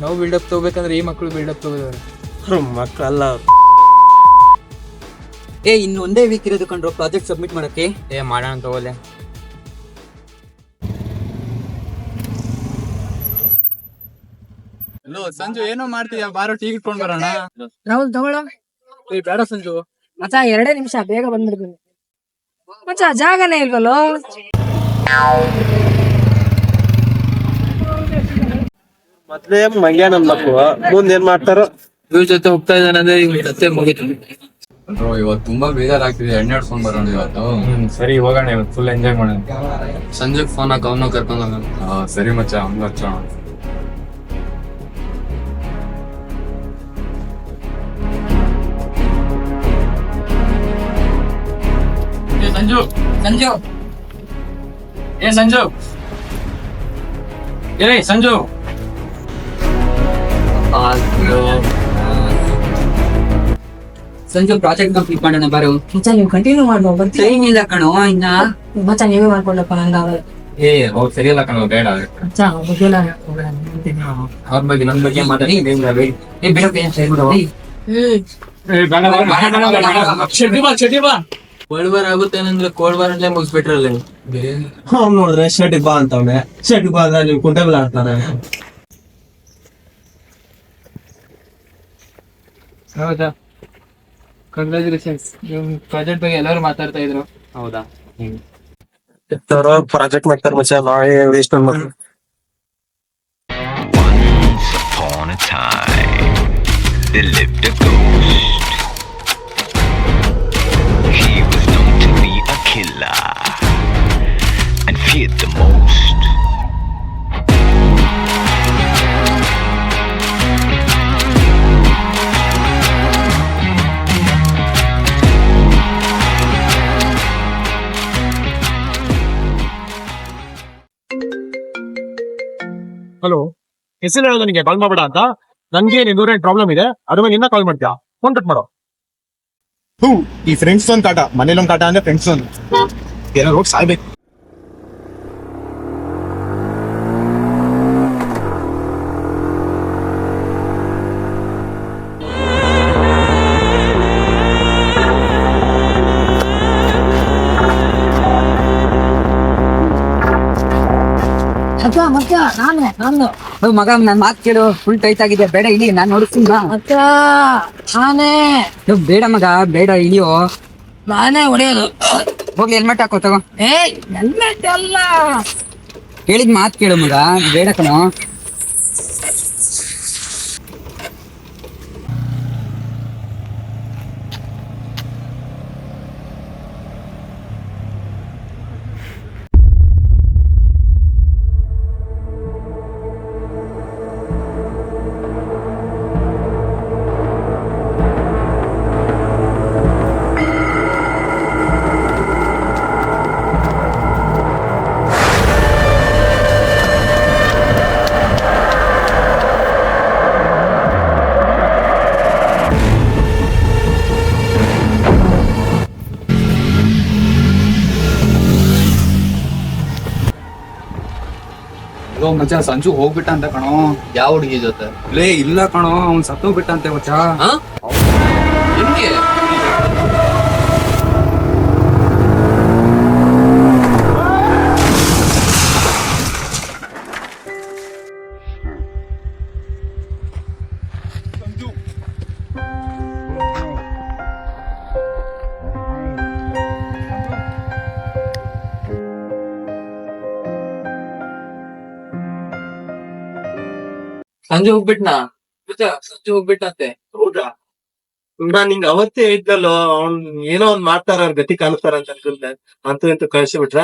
ನಾವು ಬಿಲ್ಡಪ್ ತಗೋಬೇಕಂದ್ರೆ ಈ ಮಕ್ಕಳು ಬಿಲ್ಡಪ್ ತಗೋದವ್ರೆ ಮಕ್ಕಳಲ್ಲ. ಇನ್ನು ಒಂದೇ ವೀಕ್ ಇರೋದು ಕಂಡ್ರು ಪ್ರಾಜೆಕ್ಟ್ ಸಬ್ಮಿಟ್ ಮಾಡಕ್ಕೆ. ಮಾಡೋಣ ತಗೋಲೆ. ಹಲೋ ಸಂಜು, ಏನೋ ಮಾಡ್ತೀಯ? ಬಾರೋ ಟೀ ಇಟ್ಕೊಂಡ್ ಬರೋಣ. ರಾಹುಲ್ ತಗೊಳ್ಳೋ. ಬೇಡ ಸಂಜು ಮಚ್ಚ 2 ನಿಮಿಷ ಬೇಗ ಬಂದ್ಬಿಡ್ತೀನಿ ಮಚ್ಚ, ಜಾಗನೇ ಇಲ್ವಲ್ಲೋ. ಮೊದ್ಲೇ ಮಂಗ್ಯ ನನ್ ಮಕ್ಕಳು ಮುಂದೇನ್ ಮಾಡ್ತಾರೋ. ಇವ್ರ ಜೊತೆ ಹೋಗ್ತಾ ಇದ್ದಾನಂದ್ರೆ ಇವ್ರ ಜೊತೆ ಮುಗಿತು. ಇವತ್ತು ತುಂಬಾ ಬೇಜಾರಾಗ್ತಿದೆ, ಎಣ್ಣೆ ಹೊಡ್ಸ್ಕೊಂಡ್ ಬರೋಣ ಇವತ್ತು. ಸರಿ ಹೋಗೋಣ, ಇವತ್ತು ಫುಲ್ ಎಂಜಾಯ್ ಮಾಡೋಣ. ಸಂಜೆಗ್ ಫೋನ್ ಹಾಕ, ಅವನು ಕರ್ಕೊಂಡ್ ಹೋಗೋಣ. ಸರಿ ಮಚ್ಚ, ಅವ್ನು ಹಚ್ಚೋಣ. ಸಂಜು ಸಂಜು ಸಂಜು ಸಂಜು ಸಂಜು ಪ್ರಾಜೆಕ್ಟ್ ಕಂಪ್ಲೀಟ್ ಮಾಡೋಣ ಬಾರು. ಮಚ್ಚ ನೀವು ಕಂಟಿನ್ಯೂ ಮಾಡ್ಬೋದು, ಬರ್ತೀನಿ. ಟೈಮ್ ಇಲ್ಲ ಕಣೋ ಇನ್ನ. ಮಚ್ಚ ನೀವೇ ಮಾಡ್ಕೊಂಡಪ್ಪ, ನಂಗಾಗಲ್ಲ. ಅವ್ರು ಸರಿಯಲ್ಲ ಕಣೋ, ಬೇಡ. ಮಚ್ಚ ಮುಗಿಲ್ಲ. ಅವ್ರ ಬಗ್ಗೆ ನನ್ ಬಗ್ಗೆ ಮಾತಾಡಿ. ಕೋಳ್ಬಾರ್ ಆಗುತ್ತೇನಂದ್ರೆ ಕೋಳ್ಬಾರಲ್ಲೇ ಮುಗಿಸ್ಬಿಟ್ರಲ್ಲ. ನೋಡಿದ್ರೆ ಶೆಟ್ಟಿಗೆ ಬಾ ಅಂತವ್ನೆ. ಶೆಟ್ಟಿಗೆ ಬಾ ಅಂದ್ರೆ ನೀವು ಕುಂಟೆಬಲ್ ಆಡ್ತಾನೆ. ಹೌದಾ, ಕಂಗ್ರಾಚುಲೇಷನ್ಸ್. ಪ್ರಾಜೆಕ್ಟ್ ಬಗ್ಗೆ ಎಲ್ಲರೂ ಮಾತಾಡ್ತಾ ಇದ್ರು. ಹೌದಾ, ಪ್ರಾಜೆಕ್ಟ್ ಮಾಡ್ತಾರೆ ಮಚ್ಚ, ನಾವೇ ವೇಸ್ಟ್ ಮಾಡ್ಬೇಕು. Once upon a time, there lived a ghost. He was known to be a killer and feared the most. Hello, ಹೆಸರು ಹೇಳೋದು ನಿಂಗೆ ಕಾಲ್ ಮಾಡ್ಬೇಡ ಅಂತ. ನನ್ಗೆ ನಿನ್ನ ಪ್ರಾಬ್ಲಮ್ ಇದೆ, ಅದ್ರ ಮೇಲೆ ನಿನ್ನ ಕಾಲ್ ಮಾಡ್ತೀಯಾ? ಫೋನ್ ಕಟ್ ಮಾಡೋ. ಈ ಫ್ರೆಂಡ್ಸ್ ಒಂದ್ ಕಾಟ, ಮನೇಲಿ ಒಂದ್ ಕಾಟ ಅಂದ್ರೆ ಫ್ರೆಂಡ್ಸ್ ಒಂದು ಏನಾದ್ರು ಹೋಗಿ ಸಾಯ್ಬೇಕು. ಮಚ್ಚ ಮಚ್ಚ ನಾನು ಮಗ ನನ್ ಮಾತ್ ಕೇಳು, ಫುಲ್ ಟೈಟ್ ಆಗಿದೆ, ಬೇಡ ಇಳಿ, ನಾನ್ ನೋಡಿಸ್ತೀನಿ ಬಾ. ಮಚ್ಚ ನಾನೇ. ಬೇಡ ಮಗ, ಬೇಡ ಇಳಿಯೋ. ನಾನೇ ಹೊಡೆಯೋದು. ಹೋಗ್ಲಿ ಹೆಲ್ಮೆಟ್ ಹಾಕೋ, ತಗೋ. ಹೆಲ್ಮೆಟ್ ಅಲ್ಲ, ಹೇಳಿದ್ ಮಾತ್ ಕೇಳು ಮಗ, ಬೇಡ ಕಣೋ. ಲೋ ಮಚ್ಚ ಸಂಜು ಹೋಗ್ಬಿಟ್ಟ ಅಂತ ಕಣೋ. ಯಾವ ಹುಡುಗಿ ಜೊತೆ? ಲೇ ಇಲ್ಲ ಕಣೋ, ಅವ್ನ್ ಸತ್ತೋಗ್ಬಿಟ್ಟ ಅಂತೆ ಮಚ್ಚ. ಹೆಂಗೆ? ಸಂಜೆ ಹೋಗ್ಬಿಟ್ನಾ? ಸಂಜೆ ಹೋಗ್ಬಿಟ್ಟಂತೆ. ಹೌದಾ? ನಾನ್ ನಿಂಗ್ ಅವತ್ತೇ ಇದ್ದಲ್ಲೋ, ಅವ್ನ್ ಏನೋ ಒಂದ್ ಮಾಡ್ತಾರ, ಅವ್ರ ಗತಿ ಕಾಣಿಸ್ತಾರ ಅಂತ ಅನ್ಕೊಂಡೆ. ಅಂತೂ ಇಂತೂ ಕಳ್ಸಿ ಬಿಟ್ರ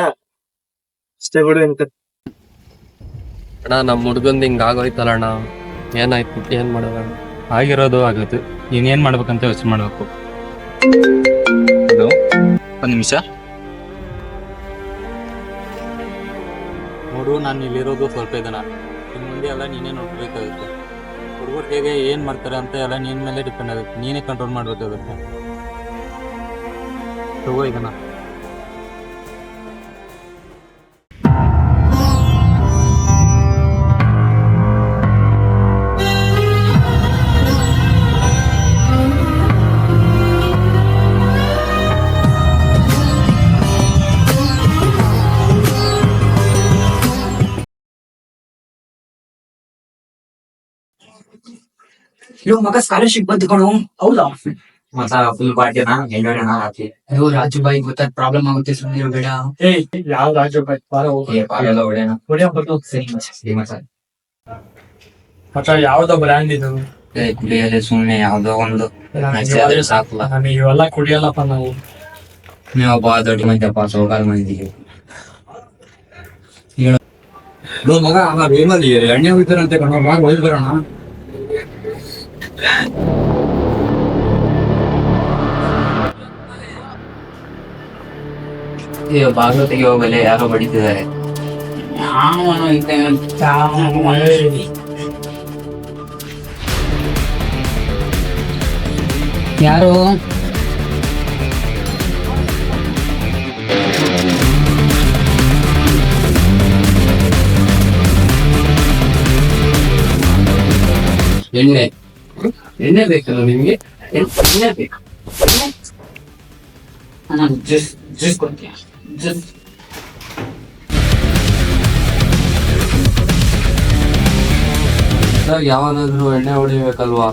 ಅಷ್ಟೇ ಬಿಡು. ಎಂತ ಅಣ್ಣ ನಮ್ಮ ಹುಡ್ಗಂದ್ ಹಿಂಗ್ ಆಗೋಯ್ತಲ್ಲ ಅಣ್ಣ, ಏನಾಯ್ತು ಏನ್ ಮಾಡೋಣ? ಆಗಿರೋದು ಆಗುತ್ತೆ, ಏನ್ ಮಾಡ್ಬೇಕಂತ ಯೋಚನೆ ಮಾಡ್ಬೇಕು. ಒಂದ್ ನಿಮಿಷ. ನೋಡು, ನಾನು ಇಲ್ಲಿರೋದು ಸ್ವಲ್ಪ ಇದನ್ನ, ಇನ್ ಮುಂದೆ ಎಲ್ಲ ನೀನೇ ನೋಡ್ಬೇಕಾಗುತ್ತೆ. ಹುಡುಗರು ಹೇಗೆ ಏನ್ ಮಾಡ್ತಾರೆ ಅಂತ ಎಲ್ಲ ನಿನ್ ಮೇಲೆ ಡಿಪೆಂಡ್ ಆಗುತ್ತೆ, ನೀನೇ ಕಂಟ್ರೋಲ್ ಮಾಡ್ಬೇಕಾಗುತ್ತೆ. ತಗೋ ಇದನ್ನ. ಇವ್ ಮಗ ಸ್ಕಾಲರ್ಶಿಪ್ ಬಂತು ಕಣು. ಹೌದಾ? ಮತ್ತ ಫುಲ್ ಪಾರ್ಟಿನ ಎಂಜಾಯ್ ಹಾಕಿ ಅಯ್ಯೋ ರಾಜು ಬಾಯಿ ಗೊತ್ತಾದ ಪ್ರಾಬ್ಲಮ್ ಆಗುತ್ತೆ, ಸುಮ್ಮನೆ ಬೇಡ. ಯಾವ ರಾಜು ಎಲ್ಲ ಹೊಡೆಯೋಣ. ಸರಿ ಮಚ್ಚ. ಯಾವ್ದೋ ಬ್ರ್ಯಾಂಡ್ ಇದು? ಕುಡಿಯೋದೇ ಸುಮ್ನೆ ಯಾವ್ದೋ ಒಂದು ಆದ್ರೆ ಸಾಕಲ್ಲ. ಇವೆಲ್ಲ ಕುಡಿಯಲ್ಲಪ್ಪ ನಾವು. ನೀವಪ್ಪ ದೊಡ್ಡ ಮಂದಿಯಪ್ಪ, ಸೋಗಾರ ಮಂದಿಗೆ. ಲೋ ಮಗ, ಆ ವೇಮಲ್ಲಿ ಎಣ್ಣೆ ಹೋಗ್ತಾರಂತೆ ಕಣೋ, ಮಗ ಹೋಗಿ ಬರೋಣ. ಬಾಗಿಲು ತೆಗಿ ಹೋಗಲೆ, ಯಾರೋ ಬಡಿತಿದ್ದಾರೆ. ಯಾರು? ಎಣ್ಣೆ ಎಣ್ಣೆ ಬೇಕಲ್ಲ ನಿಮ್ಗೆ? ಎಣ್ಣೆ ಬೇಕು. ಜ್ಯೂಸ್ ಕೊಡ್ತೀಯ? ಜ್ಯೂಸ್ ಯಾವಾಗಾದ್ರೂ ಎಣ್ಣೆ ಹೊಡಿಬೇಕಲ್ವಾ?